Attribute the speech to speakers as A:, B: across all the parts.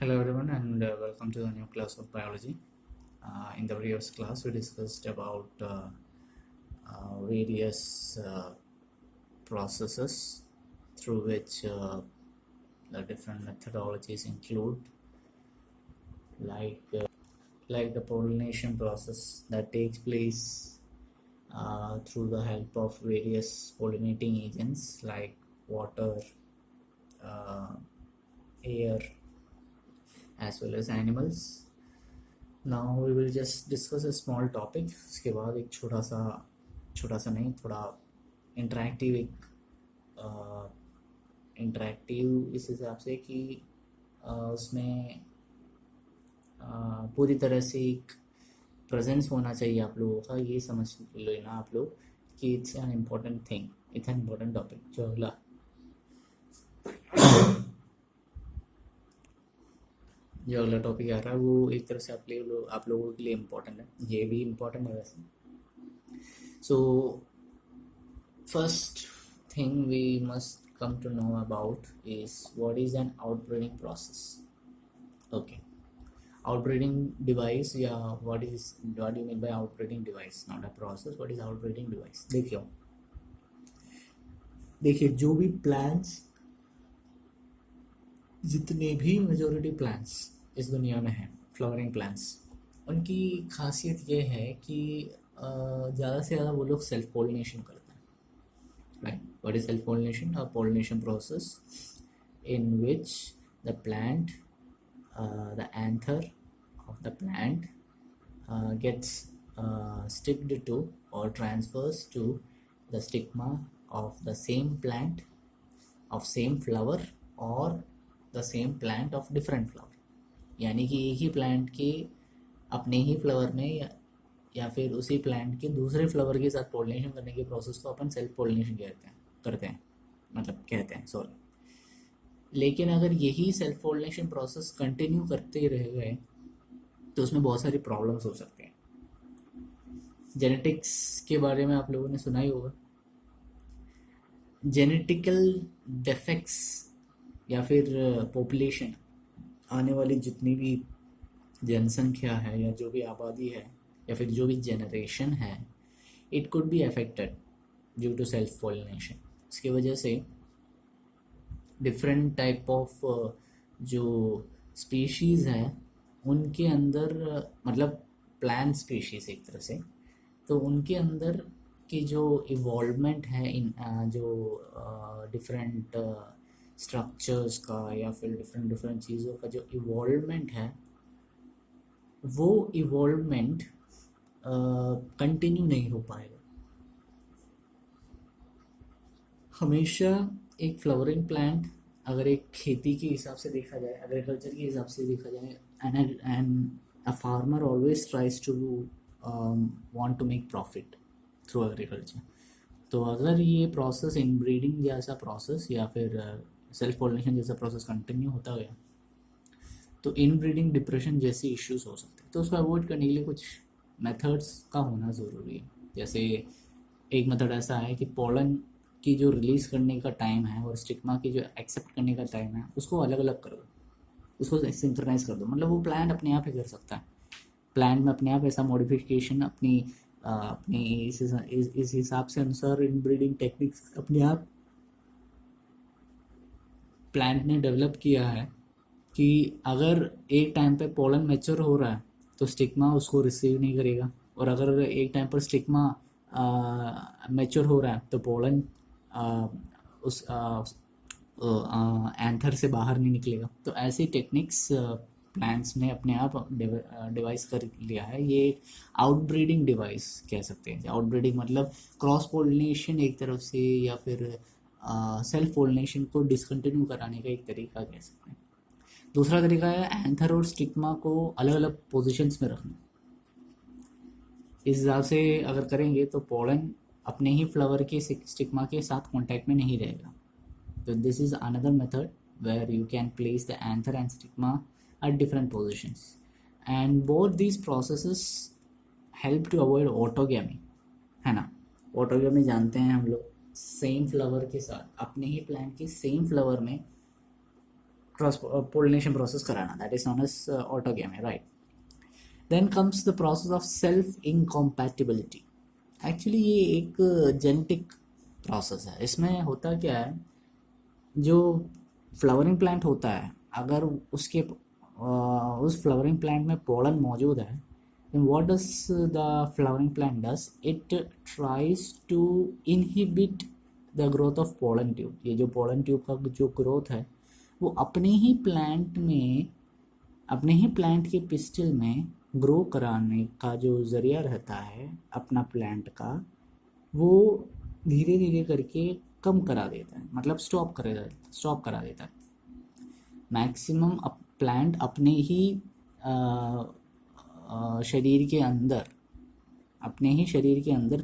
A: Hello everyone and welcome to the new class of biology. In the previous class we discussed about various processes through which the different methodologies include like uh, like the pollination process that takes place through the help of various pollinating agents like water, uh, air as well as animals. Now we will just discuss a small topic. उसके बाद एक छोटा सा नहीं, थोड़ा interactive, एक interactive इस हिसाब से कि उसमें पूरी तरह से एक प्रेजेंस होना चाहिए आप लोगों का. ये समझ लेना आप लोग कि it's an important thing, it's an important topic. जो अगला टॉपिक आ रहा है वो एक तरह से आप लोगों के लिए इम्पोर्टेंट है. ये भी इम्पोर्टेंट है वैसे. So first thing we must come to know about is what is an outbreeding process. Okay, outbreeding device, yeah, what do you mean by outbreeding device? Not a process. What is outbreeding device? देखिए जो भी plants, जितने भी majority plants इस दुनिया में हैं, flowering plants, उनकी खासियत ये है कि ज़्यादा से ज़्यादा वो लोग सेल्फ पोलिनेशन करते हैं. Right? What is self pollination? A pollination process in which the plant, the anther of the plant gets sticked to or transfers to the stigma of the same plant of same flower or the same plant of different flower. यानी कि एक ही plant के अपने ही flower में या फिर उसी plant के दूसरे फ्लावर के साथ पोलिनेशन करने के प्रोसेस को अपन सेल्फ पोलिनेशन कहते हैं सॉरी. लेकिन अगर यही सेल्फ पोलिनेशन प्रोसेस कंटिन्यू करते रह गए तो उसमें बहुत सारी प्रॉब्लम्स हो सकते हैं. जेनेटिक्स के बारे में आप लोगों ने सुना ही होगा. जेनेटिकल डिफेक्ट्स या फिर पॉपुलेशन, आने वाली जितनी भी जनसंख्या है या जो भी आबादी है या फिर जो भी जनरेशन है, it could be affected due to self pollination. इसकी वजह से डिफरेंट टाइप ऑफ जो स्पीशीज़ हैं उनके अंदर, मतलब प्लांट स्पीशीज़ एक तरह से, तो उनके अंदर की जो इवॉल्वमेंट है इन जो डिफरेंट स्ट्रक्चर्स का या फिर डिफरेंट चीज़ों का जो इवॉल्वमेंट है, वो इवॉल्वमेंट कंटिन्यू नहीं हो पाएगा. हमेशा एक फ्लावरिंग प्लांट, अगर एक खेती के हिसाब से देखा जाए, एग्रीकल्चर के हिसाब से देखा जाए, and a farmer always tries to want to make profit through agriculture. तो अगर ये प्रोसेस, इनब्रीडिंग जैसा प्रोसेस या फिर सेल्फ पोलिनेशन जैसा प्रोसेस कंटिन्यू होता गया तो इनब्रीडिंग डिप्रेशन जैसी इश्यूज हो सकते हैं. तो उसको अवॉइड करने के लिए कुछ मेथड्स का होना ज़रूरी है. जैसे एक मेथड ऐसा है कि पोलन की जो रिलीज़ करने का टाइम है और स्टिग्मा की जो एक्सेप्ट करने का टाइम है उसको अलग अलग कर दो, उसको सिंक्रोनाइज कर दो. मतलब वो प्लांट अपने आप ही कर सकता है. प्लांट में अपने आप ऐसा मॉडिफिकेशन अपनी इस हिसाब से अनुसार इनब्रीडिंग टेक्निक्स अपने आप प्लांट ने डेवलप किया है कि अगर एक टाइम पे पोलन मैच्योर हो रहा है तो स्टिग्मा उसको रिसीव नहीं करेगा, और अगर एक टाइम पर स्टिग्मा मैच्योर हो रहा है तो पोलन उस एंथर से बाहर नहीं निकलेगा. तो ऐसी टेक्निक्स प्लांट्स ने अपने आप डिवाइस कर लिया है. ये एक आउटब्रीडिंग डिवाइस कह सकते हैं. आउटब्रीडिंग मतलब क्रॉस पोलिनेशन एक तरफ से, या फिर सेल्फ पोलिनेशन को डिसकंटिन्यू कराने का एक तरीका कह सकते हैं. दूसरा तरीका है एंथर और स्टिग्मा को अलग अलग पोजीशंस में रखना. इस हिसाब से अगर करेंगे तो पोलन अपने ही फ्लावर के स्टिग्मा के साथ कांटेक्ट में नहीं रहेगा. तो this is another method where you can place the anther and stigma at different positions, and both these processes help to avoid autogamy, है ना. ऑटोगैमी जानते हैं हम लोग, सेम फ्लावर के साथ, अपने ही प्लांट के सेम फ्लावर में क्रॉस पोलिनेशन प्रोसेस कराना, that is known as autogamy, right. Then comes the process of self incompatibility. Actually ये एक जेनेटिक प्रोसेस है. इसमें होता क्या है, जो फ्लावरिंग प्लांट होता है, अगर उसके उस फ्लावरिंग प्लांट में पोलन मौजूद है, then what does the flowering plant does, it tries to inhibit the growth of pollen tube. ये जो pollen tube का जो ग्रोथ है वो अपने ही प्लांट में, अपने ही प्लांट के पिस्टिल में ग्रो कराने का जो ज़रिया रहता है अपना प्लांट का, वो धीरे धीरे करके कम करा देता है, मतलब स्टॉप करा देता है. मैक्सिमम प्लांट अपने ही शरीर के अंदर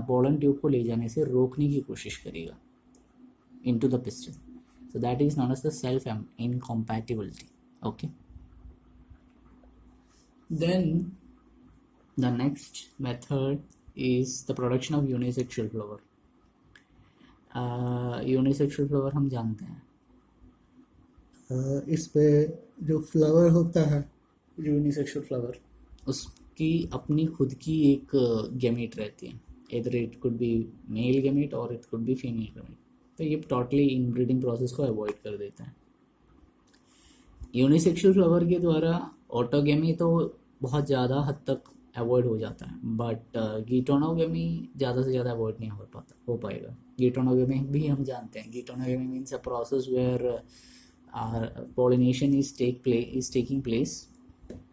A: पोलन ट्यूब को ले जाने से रोकने की कोशिश करेगा into the pistil. So that is known as the self incompatibility. Okay. Then the next method is the production of unisexual flower. Unisexual flower हम जानते हैं, इस पे जो फ्लावर होता है यूनिसेक्सुअल फ्लावर, उसकी अपनी खुद की एक गैमेट रहती है. इधर it could be male gamete और it could be female gamete. तो ये टोटली इनब्रीडिंग प्रोसेस को अवॉइड कर देता है. यूनिसेक्सुअल फ्लावर के द्वारा ऑटोगेमी तो बहुत ज़्यादा हद तक अवॉइड हो जाता है, बट गीटोनोगेमी ज़्यादा से ज़्यादा अवॉइड नहीं हो पाएगा. गीटोनोगेमी भी हम जानते हैं. Geitonogamy means a process where pollination is taking place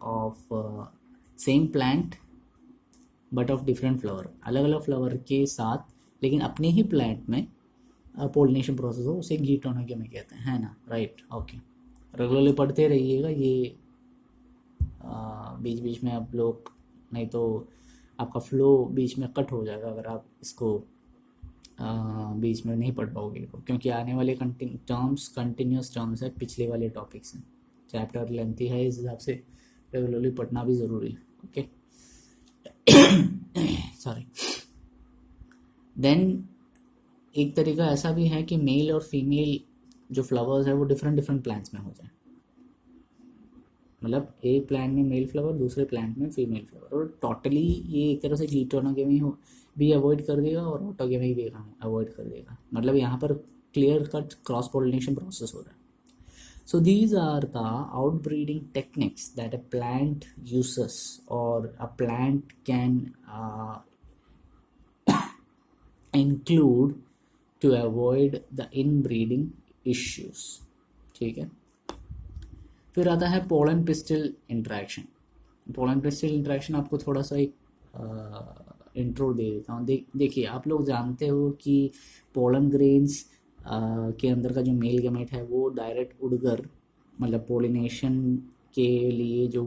A: of same plant but of different flower. अलग अलग फ्लावर के साथ लेकिन अपने ही प्लांट में पोलिनेशन प्रोसेस हो, उसे गीटोनोगेमी कहते हैं, है ना, राइट. ओके. रेगुलरली पढ़ते रहिएगा ये, बीच बीच में आप लोग, नहीं तो आपका फ्लो बीच में कट हो जाएगा अगर आप इसको बीच में नहीं पढ़ पाओगे, क्योंकि आने वाले कंटिन्यूस टर्म्स है, पिछले वाले टॉपिक्स हैं. चैप्टर लेंथी है, इस हिसाब से रेगुलरली पढ़ना भी ज़रूरी है. ओके. सॉरी. देन एक तरीका ऐसा भी है कि मेल और फीमेल जो फ्लावर्स है वो डिफरेंट प्लांट्स में हो जाए. मतलब एक प्लांट में मेल फ्लावर, दूसरे प्लांट में फीमेल फ्लावर, और टोटली ये एक तरह से गीटोनोगेमी भी अवॉइड कर देगा और ऑटोगेमी भी अवॉइड कर देगा. मतलब यहाँ पर clear cut cross pollination process हो रहा है. So these are the outbreeding techniques that a plant uses और a plant can include to avoid the inbreeding issues. ठीक है. फिर आता है pollen pistil interaction. Pollen pistil interaction आपको थोड़ा सा एक इंट्रो दे देता हूँ. देखिए, आप लोग जानते हो कि पोलन ग्रेन्स के अंदर का जो मेल गैमेट है वो डायरेक्ट उड़कर, मतलब पोलिनेशन के लिए जो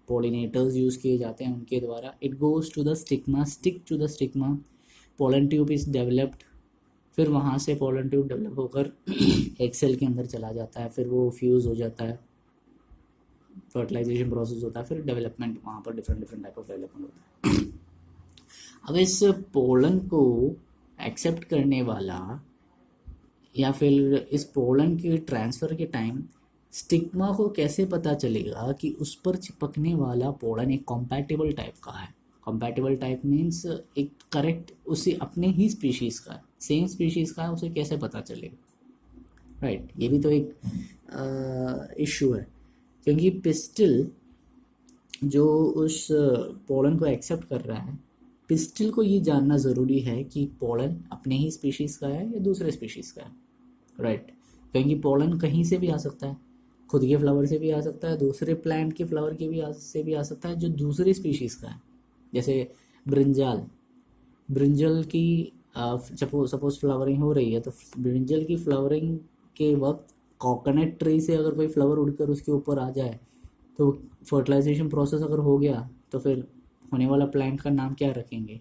A: पोलिनेटर्स यूज़ किए जाते हैं उनके द्वारा, it goes to the stigma, stick to the stigma, pollen tube is developed. फिर वहाँ से पोलन ट्यूब डेवलप होकर एक सेल के अंदर चला जाता है, फिर वो फ्यूज़ हो जाता है, फर्टिलाइजेशन प्रोसेस होता है, फिर डेवलपमेंट, वहाँ पर डिफरेंट टाइप ऑफ डेवलपमेंट होता है. अब इस पोलन को एक्सेप्ट करने वाला या फिर इस पोलन के ट्रांसफ़र के टाइम स्टिग्मा को कैसे पता चलेगा कि उस पर चिपकने वाला पोलन एक कॉम्पैटिबल टाइप का है. कॉम्पैटिबल टाइप मीन्स एक करेक्ट, उसे अपने ही स्पीशीज़ का है, सेम स्पीशीज़ का है, उसे कैसे पता चलेगा, राइट. ये भी तो एक इशू है, क्योंकि पिस्टिल जो उस पोलन को एक्सेप्ट कर रहा है, पिस्टिल को ये जानना ज़रूरी है कि पोलन अपने ही स्पीशीज़ का है या दूसरे स्पीशीज़ का है, राइट. क्योंकि पोलन कहीं से भी आ सकता है, खुद के फ्लावर से भी आ सकता है, दूसरे प्लांट के फ्लावर के भी आ सकता है जो दूसरी स्पीशीज़ का है. जैसे ब्रिंजल की सपोज फ्लावरिंग हो रही है, तो ब्रिंजल की फ्लावरिंग के वक्त कोकोनट ट्री से अगर कोई फ्लावर उड़कर उसके ऊपर आ जाए, तो फर्टिलाइजेशन प्रोसेस अगर हो गया, तो फिर होने वाला प्लांट का नाम क्या रखेंगे?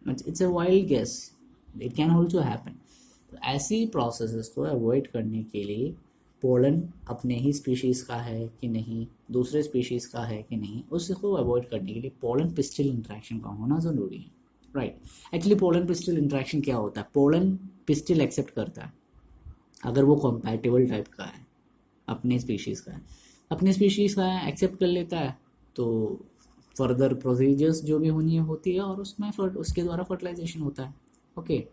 A: It's a wild guess, it can also happen. ऐसी प्रोसेसेस को अवॉइड करने के लिए पोलन अपने ही स्पीशीज़ का है कि नहीं, दूसरे स्पीशीज़ का है कि नहीं, उसको अवॉइड करने के लिए पोलन पिस्टिल इंट्रैक्शन का होना ज़रूरी है, right. Actually pollen pistil interaction क्या होता है? पोलन पिस्टिल एक्सेप्ट करता है अगर वो कॉम्पैटिबल टाइप का है, अपने स्पीशीज़ का है, अपने स्पीशीज़ का है, एक्सेप्ट कर लेता है, तो फर्दर प्रोसीजर्स जो भी होनी होती है और उसमें उसके द्वारा फर्टिलाइजेशन होता है। ओके,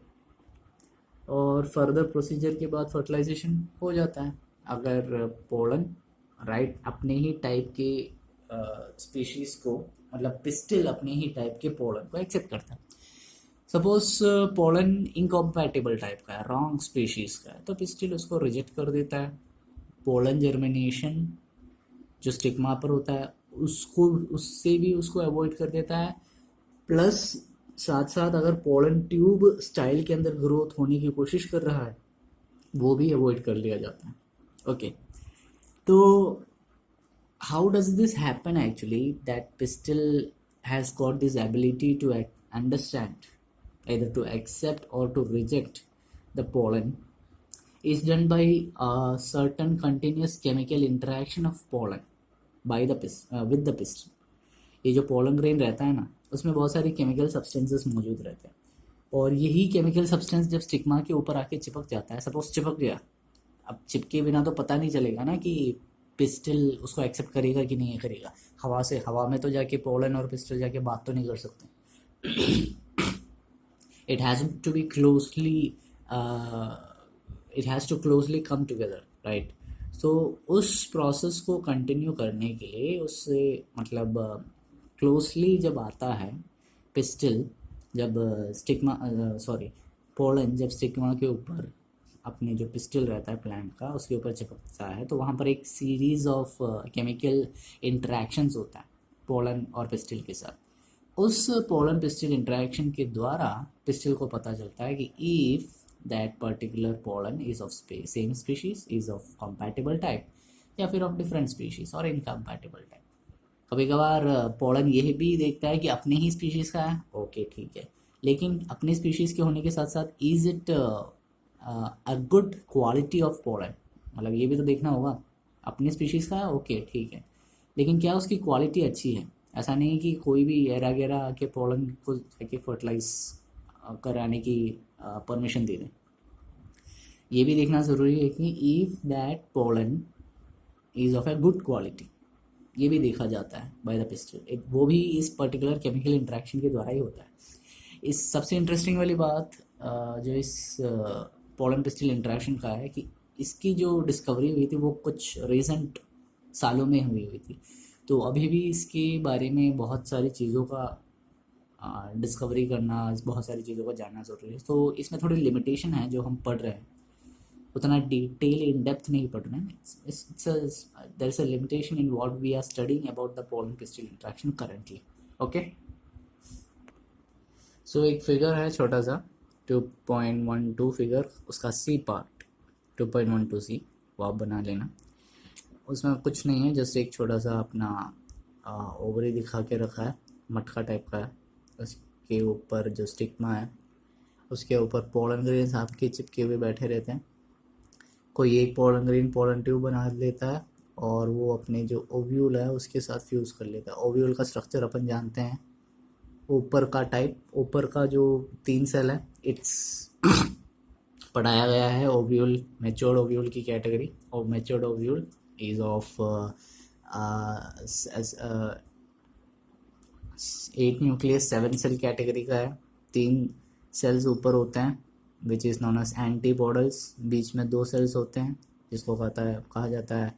A: और फर्दर प्रोसीजर के बाद फर्टिलाइजेशन हो जाता है। अगर पोलन राइट अपने ही टाइप के स्पीशीज़ को, मतलब पिस्टिल अपने ही टाइप के पोलन को एक्सेप्ट करता है। सपोज पोलन इनकॉम्पैटिबल टाइप का है, रॉन्ग स्पीशीज़ का है, तो पिस्टिल उसको रिजेक्ट कर देता है। पोलन जर्मिनेशन जो स्टिग्मा पर होता है उसको, उससे भी उसको अवॉइड कर देता है। प्लस साथ साथ अगर पोलन ट्यूब स्टाइल के अंदर ग्रोथ होने की कोशिश कर रहा है वो भी अवॉइड कर लिया जाता है। ओके, तो how does this happen actually, that pistil has got this ability to understand, either to accept or to reject the pollen, is done by a certain continuous chemical interaction of pollen by the with the pistil. ये जो pollen grain रहता है ना, उसमें बहुत सारी chemical substances मौजूद रहते हैं, और यही केमिकल सब्सटेंस जब स्टिग्मा के ऊपर आके चिपक जाता है, सपोज चिपक गया, अब चिपके बिना तो पता नहीं चलेगा ना कि पिस्टल उसको एक्सेप्ट करेगा कि नहीं करेगा। हवा में तो जाके पोलन और पिस्टल जाके बात तो नहीं कर सकते। It has to be closely, it has to closely come together, right. So उस प्रोसेस को कंटिन्यू करने के लिए उससे मतलब क्लोजली जब आता है पिस्टल, जब स्टिग्मा पोलन जब स्टिग्मा के ऊपर अपने जो पिस्टल रहता है प्लांट का उसके ऊपर चिपकता है, तो वहाँ पर एक सीरीज ऑफ केमिकल इंटरेक्शंस होता है पोलन और पिस्टल के साथ। उस पोलन पिस्टल इंटरेक्शन के द्वारा पिस्टल को पता चलता है कि if that particular pollen is of same species, is of compatible type, या फिर ऑफ डिफरेंट स्पीशीज और इनकम्पैटिबल टाइप। कभी कभार पोलन यह भी देखता है कि अपने ही स्पीशीज़ का है, ओके ठीक है, लेकिन अपने स्पीशीज़ के होने के साथ साथ is it a good quality of pollen, मतलब ये भी तो देखना होगा। अपनी स्पीशीज़ का है, ओके ठीक है, लेकिन क्या उसकी क्वालिटी अच्छी है? ऐसा नहीं है कि कोई भी एरा गेरा के पोलन को जाके फर्टिलाइज कराने की परमिशन दे दें। ये भी देखना ज़रूरी है कि if that pollen is of a good quality, ये भी देखा जाता है बाय द पिस्टल। वो भी इस पर्टिकुलर केमिकल इंटरेक्शन के द्वारा ही होता है। इस सबसे इंटरेस्टिंग वाली बात जो इस पोलन पिस्टल इंटरेक्शन का है कि इसकी जो डिस्कवरी हुई थी वो कुछ रिसेंट सालों में हुई थी, तो अभी भी इसके बारे में बहुत सारी चीज़ों का डिस्कवरी करना, बहुत सारी चीज़ों को जानना ज़रूरी है। तो इसमें थोड़ी लिमिटेशन है जो हम पढ़ रहे हैं, उतना डिटेल इन डेप्थ नहीं पढ़ रहे हैं। There is a limitation in what we are studying about the pollen pistil interaction currently. Okay, so एक फिगर है छोटा सा 2.12 फिगर, उसका सी पार्ट 2.12 सी वो आप बना लेना। उसमें कुछ नहीं है, जस्ट एक छोटा सा अपना ओवरी दिखा के रखा है, मटका टाइप का है। उसके ऊपर जो स्टिग्मा है उसके ऊपर पोलन ग्रेन्स आपके चिपके हुए बैठे रहते हैं। कोई एक पोलन ग्रेन पोलन ट्यूब बना लेता है और वो अपने जो ओव्यूल है उसके साथ फ्यूज़ कर लेता है। ओव्यूल का स्ट्रक्चर अपन जानते हैं, ऊपर का टाइप, ऊपर का जो 3 सेल है, इट्स पढ़ाया गया है ओव्यूल, मैच्योर्ड ओव्यूल की कैटेगरी। और matured ovule is of 8 nucleus 7 cell category का है। 3 सेल्स ऊपर होते हैं which is known as antipodals, बीच में 2 सेल्स होते हैं जिसको कहा जाता है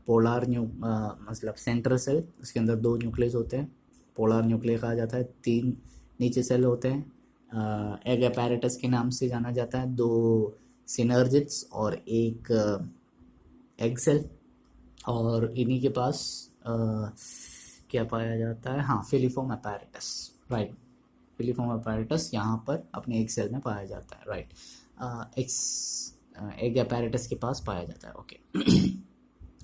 A: पोलर मतलब सेंट्रल सेल, उसके अंदर 2 न्यूक्लियस होते हैं, पोलर न्यूक्लियर कहा जाता है। 3 नीचे सेल होते हैं, एग अपैरेटस के नाम से जाना जाता है, 2 सिनर्जिट्स और एक एग सेल। और इन्हीं के पास क्या पाया जाता है, हाँ filiform apparatus, right. Filiform apparatus यहाँ पर अपने एक सेल में पाया जाता है, राइट। एग अपैरेटस के पास पाया जाता है। ओके,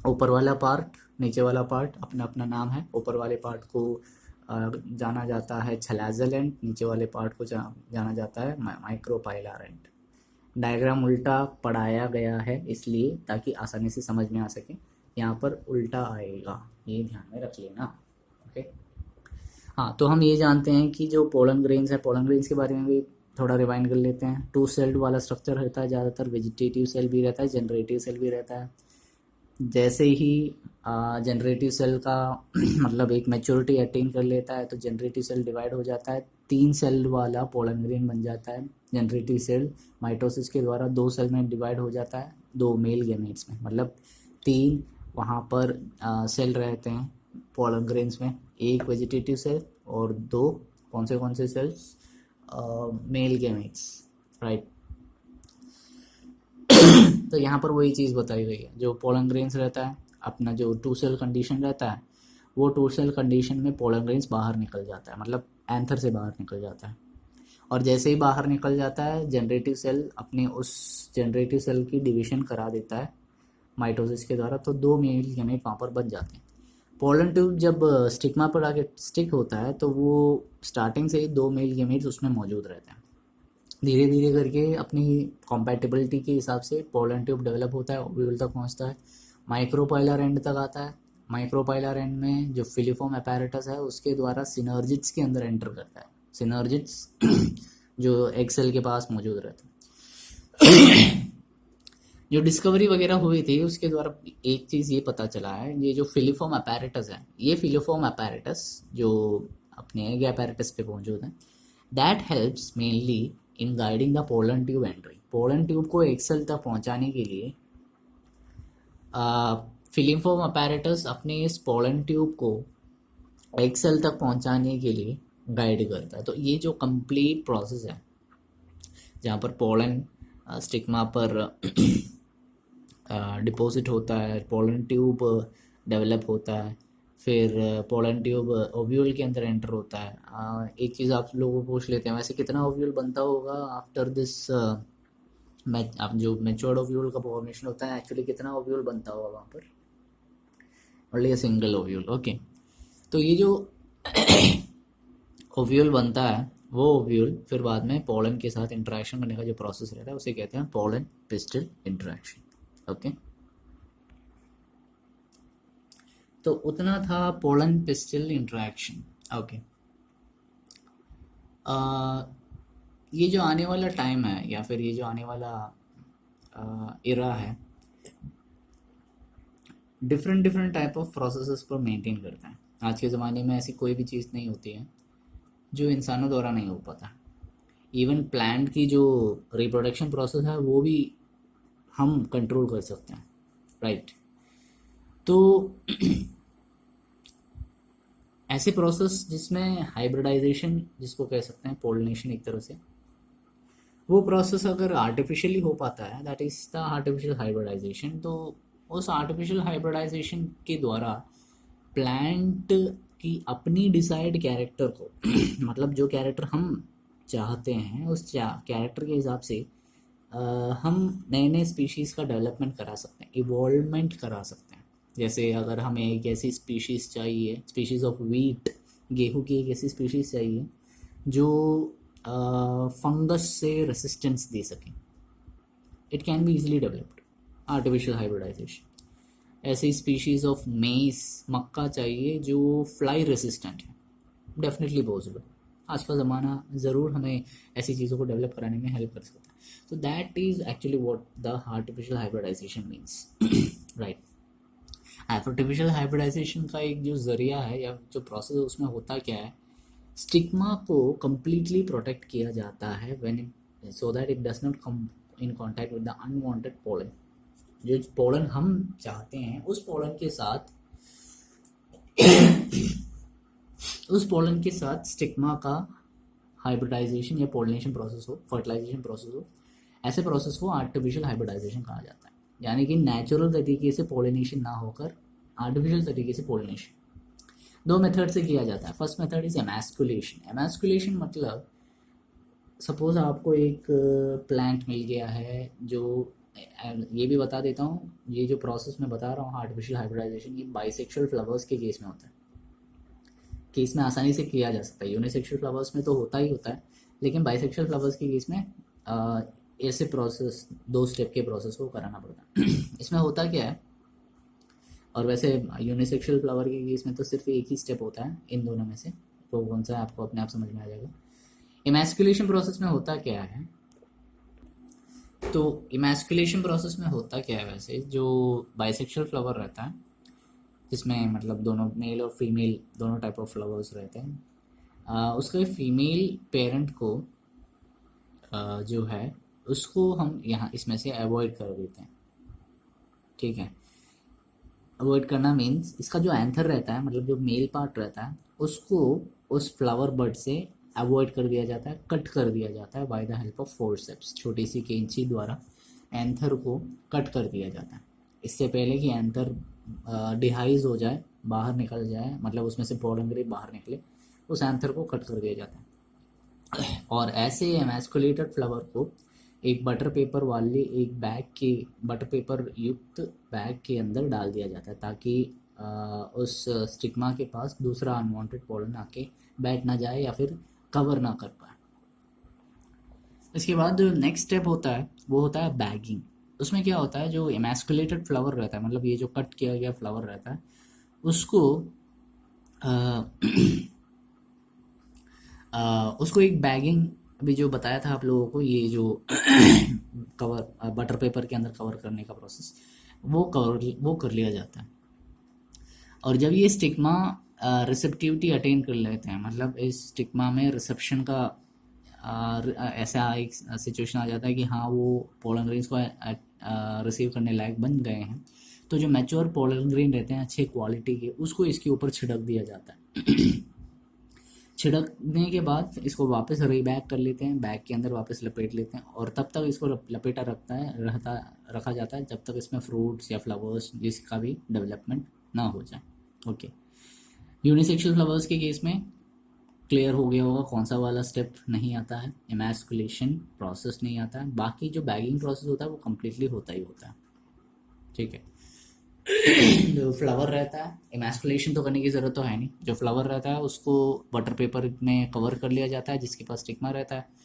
A: ऊपर वाला पार्ट, नीचे वाला पार्ट अपना अपना नाम है। ऊपर वाले पार्ट को जाना जाता है छलाजल एंड, नीचे वाले पार्ट को जाना जाता है माइक्रोपाइलर एंड। डायग्राम उल्टा पढ़ाया गया है इसलिए ताकि आसानी से समझ में आ सके, यहाँ पर उल्टा आएगा, ये ध्यान में रख लेना। ओके, हाँ, तो हम ये जानते हैं कि जो पोलन ग्रेन्स है, पोलन ग्रेन्स के बारे में भी थोड़ा रिवाइंड कर लेते हैं। 2 सेल्ड वाला स्ट्रक्चर रहता है ज़्यादातर, वेजिटेटिव सेल भी रहता है, जनरेटिव सेल भी रहता है। जैसे ही जनरेटिव सेल का मतलब एक मैच्योरिटी अटेन कर लेता है तो जनरेटिव सेल डिवाइड हो जाता है, 3 सेल वाला पोलन ग्रेन बन जाता है। जनरेटिव सेल माइटोसिस के द्वारा 2 सेल में डिवाइड हो जाता है, 2 मेल गेमेट्स में, मतलब 3 वहाँ पर सेल रहते हैं पोलन ग्रेन्स में, एक वेजिटेटिव सेल और 2 कौन से सेल्स, मेल गेमेट्स, राइट। तो यहाँ पर वही चीज़ बताई गई है, जो पोलन ग्रेन्स रहता है अपना जो 2 सेल कंडीशन रहता है, वो 2 सेल कंडीशन में पोलन ग्रेन्स बाहर निकल जाता है, मतलब एंथर से बाहर निकल जाता है। और जैसे ही बाहर निकल जाता है जनरेटिव सेल अपने उस जनरेटिव सेल की डिवीजन करा देता है माइटोसिस के द्वारा, तो 2 मेल गेमेट वहाँ पर बच जाते हैं। पोलन ट्यूब जब स्टिग्मा पर आके स्टिक होता है तो वो स्टार्टिंग से ही 2 मेल गेमेट्स उसमें मौजूद रहते हैं। धीरे धीरे करके अपनी कॉम्पैटिबिलिटी के हिसाब से पोलन ट्यूब डेवलप होता है, ओव्यूल तक पहुंचता है, माइक्रोपाइलर एंड तक आता है। माइक्रोपाइलर एंड में जो फिलीफॉर्म अपैरेटस है उसके द्वारा सिनर्जिट्स के अंदर एंटर करता है। सिनर्जिट्स जो एक्सेल के पास मौजूद रहता है। जो डिस्कवरी वगैरह हुई थी उसके द्वारा एक चीज़ ये पता चला है, ये जो फिलीफॉर्म अपैरेटस है, ये फिलीफॉर्म अपैरेटस जो अपने एग अपैरेटस पे मौजूद है, that helps mainly in guiding the pollen tube entry. Pollen tube को एक्सेल तक पहुंचाने के लिए फिलीफॉर्म अपैरेटस अपने इस पोलन ट्यूब को एक्सेल तक पहुंचाने के लिए गाइड करता है। तो ये जो कंप्लीट प्रोसेस है जहाँ पर पोलन स्टिग्मा पर डिपॉजिट होता है, पोलन ट्यूब डेवलप होता है, फिर पोलन ट्यूब ओव्यूल के अंदर एंटर होता है। एक चीज़ आप लोगों को पूछ लेते हैं, वैसे कितना ओव्यूल बनता होगा आफ्टर दिस आप जो मैच्योर्ड ओव्यूल का फॉर्मेशन होता है, एक्चुअली कितना ओव्यूल बनता होगा वहाँ पर? Only a single ovule, okay. तो ये जो ओव्यूल बनता है वो ओव्यूल फिर बाद में पोलन के साथ इंटरेक्शन करने का जो प्रोसेस रहता है उसे कहते हैं पोलन पिस्टल इंटरेक्शन, ओके। तो उतना था पोलन पिस्टल इंटरेक्शन, ओके। ये जो आने वाला टाइम है या फिर ये जो आने वाला इरा है, different different type of processes पर मेंटेन करता है। आज के ज़माने में ऐसी कोई भी चीज़ नहीं होती है जो इंसानों द्वारा नहीं हो पाता। इवन प्लांट की जो रिप्रोडक्शन प्रोसेस है वो भी हम कंट्रोल कर सकते हैं, राइट। तो ऐसे प्रोसेस जिसमें हाइब्रिडाइजेशन जिसको कह सकते हैं पोलिनेशन एक तरह से, वो प्रोसेस अगर आर्टिफिशियली हो पाता है, that is the artificial hybridization. तो उस आर्टिफिशियल हाइब्रिडाइजेशन के द्वारा प्लांट की अपनी डिसाइड कैरेक्टर को मतलब जो कैरेक्टर हम चाहते हैं उस कैरेक्टर के हिसाब से हम नए नए स्पीशीज़ का डेवलपमेंट करा सकते हैं, इवॉल्वमेंट करा सकते हैं। जैसे अगर हमें एक ऐसी स्पीशीज़ चाहिए, स्पीशीज़ ऑफ वीट, गेहूँ की एक ऐसी स्पीशीज़ चाहिए जो फंगस से रेसिस्टेंस दे सकें, it can be easily developed, artificial hybridization. ऐसी स्पीशीज़ ऑफ मेस, मक्का चाहिए जो फ्लाई रेसिस्टेंट है, डेफिनेटली पॉसिबल। आज का ज़माना ज़रूर हमें ऐसी चीज़ों को डेवलप कराने में हेल्प कर सकता है। तो that is actually what the artificial hybridization means, right. Artificial hybridization का एक जो ज़रिया है या जो प्रोसेस है उसमें होता क्या है, स्टिग्मा को completely प्रोटेक्ट किया जाता है when it, so that it does not come in contact with the unwanted pollen। जो पोलन हम चाहते हैं उस पोलन के साथ उस पोलन के साथ स्टिग्मा का हाइब्रिडाइजेशन या पोलिनेशन प्रोसेस हो, फर्टिलाइजेशन प्रोसेस हो, ऐसे प्रोसेस को आर्टिफिशियल हाइब्रिडाइजेशन कहा जाता है। यानी कि नेचुरल तरीके से पोलिनेशन ना होकर आर्टिफिशियल तरीके से पोलिनेशन। 2 मेथड से किया जाता है। First method is emasculation. Emasculation मतलब सपोज आपको एक प्लांट मिल गया है, जो ये भी बता देता हूँ, ये जो प्रोसेस मैं बता रहा हूँ आर्टिफिशियल हाइब्रिडाइजेशन, ये बाइसेक्सुअल फ्लावर्स के केस में होता है, कि इसमें आसानी से किया जा सकता है। यूनिसेक्सुअल फ्लावर्स में तो होता ही होता है, लेकिन बाइसेक्सुअल फ्लावर्स के केस में ऐसे प्रोसेस 2 स्टेप के प्रोसेस को कराना पड़ता है। इसमें होता क्या है, और वैसे यूनिसेक्सुअल फ्लावर के केस में तो सिर्फ एक ही स्टेप होता है इन दोनों में से, तो कौन सा है आपको अपने आप समझ में आ जाएगा। इमैस्कुलेशन प्रोसेस में होता क्या है, तो इमैस्कुलेशन प्रोसेस में होता क्या है वैसे, जो बाइसेक्सुअल फ्लावर रहता है जिसमें मतलब दोनों मेल और फीमेल दोनों टाइप ऑफ फ्लावर्स रहते हैं, उसके फीमेल पेरेंट को जो है उसको हम यहाँ इसमें से अवॉइड कर देते हैं। ठीक है, अवॉइड करना मीन्स इसका जो एंथर रहता है मतलब जो मेल पार्ट रहता है उसको उस फ्लावर बड से अवॉइड कर दिया जाता है, कट कर दिया जाता है by the help of forceps, छोटी सी कैंची द्वारा एंथर को कट कर दिया जाता है। इससे पहले कि एंथर डिहाइज हो जाए, बाहर निकल जाए, मतलब उसमें से पोलन ग्रेप बाहर निकले, उस एंथर को कट कर दिया जाता है। और ऐसे एमैस्कुलेटेड फ्लावर को एक बटर पेपर वाले एक बैग के बटर पेपर युक्त बैग के अंदर डाल दिया जाता है ताकि उस स्टिग्मा के पास दूसरा अनवांटेड पोलन आके बैठ ना जाए या फिर कवर ना कर पाए। इसके बाद जो नेक्स्ट स्टेप होता है वो होता है बैगिंग। उसमें क्या होता है, जो एमैस्कुलेटेड फ्लावर रहता है मतलब ये जो कट किया गया फ्लावर रहता है उसको उसको एक बैगिंग, अभी जो बताया था आप लोगों को ये जो कवर बटर पेपर के अंदर कवर करने का प्रोसेस वो कर लिया जाता है। और जब ये स्टिग्मा रिसेप्टिविटी अटेन कर लेते हैं, मतलब इस स्टिग्मा में रिसेप्शन का ऐसा एक सिचुएशन आ जाता है कि हाँ वो पोलन ग्रेन्स को रिसीव करने लायक बन गए हैं, तो जो मैच्योर पोलन ग्रेन रहते हैं अच्छे क्वालिटी के उसको इसके ऊपर छिड़क दिया जाता है। छिड़कने के बाद इसको वापस रीबैग कर लेते हैं, बैग के अंदर वापस लपेट लेते हैं और तब तक इसको लपेटा रखा जाता है जब तक इसमें फ्रूट्स या फ्लावर्स जिसका भी डेवलपमेंट ना हो जाए। ओके, यूनिसेक्सुअल फ्लावर्स के केस में क्लियर हो गया होगा कौन सा वाला स्टेप नहीं आता है, एमैस्कुलेशन प्रोसेस नहीं आता है, बाकी जो बैगिंग प्रोसेस होता है वो कम्प्लीटली होता ही होता है। ठीक है, जो फ्लावर रहता है एमैस्कुलेशन तो करने की ज़रूरत तो है नहीं, जो फ्लावर रहता है उसको बटर पेपर में कवर कर लिया जाता है जिसके पास स्टिग्मा रहता है।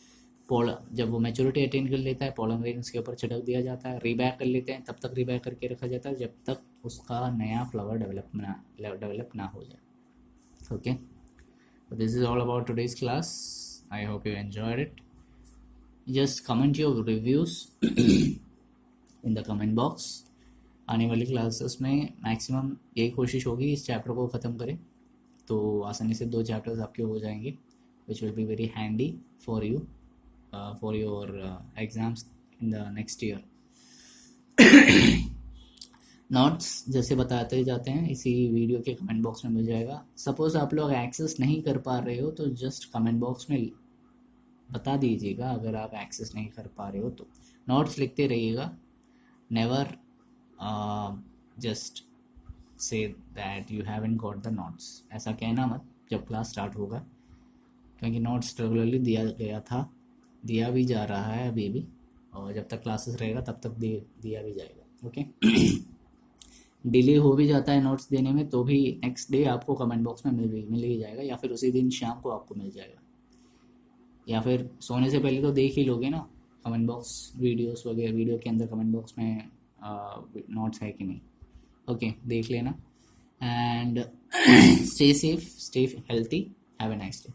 A: जब वो मैच्योरिटी अटेन कर लेता है पोलन ग्रेन उसके ऊपर छिड़क दिया जाता है, रीबैक कर लेते हैं, तब तक रीबैक करके रखा जाता है जब तक उसका नया फ्लावर डेवलप ना हो जाए। Okay, this is all about today's class, I hope you enjoyed it. Just comment your reviews in the comment box. आने वाली क्लासेस में मैक्सिमम यही कोशिश होगी इस चैप्टर को ख़त्म करें, तो आसानी से 2 चैप्टर्स आपके हो जाएंगे which will be very handy for you for your exams in the next year. Notes जैसे बताते जाते हैं इसी वीडियो के कमेंट बॉक्स में मिल जाएगा। सपोज़ आप लोग एक्सेस नहीं कर पा रहे हो तो जस्ट कमेंट बॉक्स में बता दीजिएगा, अगर आप एक्सेस नहीं कर पा रहे हो तो नोट्स लिखते रहिएगा। Never just say that you haven't got the notes, ऐसा कहना मत जब क्लास स्टार्ट होगा, क्योंकि नोट्स रेगुलरली दिया गया था, दिया भी जा रहा है अभी भी, और जब तक क्लासेस रहेगा तब तक दिया भी जाएगा। ओके डिले हो भी जाता है नोट्स देने में तो भी नेक्स्ट डे आपको कमेंट बॉक्स में मिल ही जाएगा, या फिर उसी दिन शाम को आपको मिल जाएगा, या फिर सोने से पहले तो देख ही लोगे ना कमेंट बॉक्स, वीडियोस वगैरह वीडियो के अंदर कमेंट बॉक्स में नोट्स है कि नहीं। ओके देख लेना and stay safe, stay healthy, have a nice day.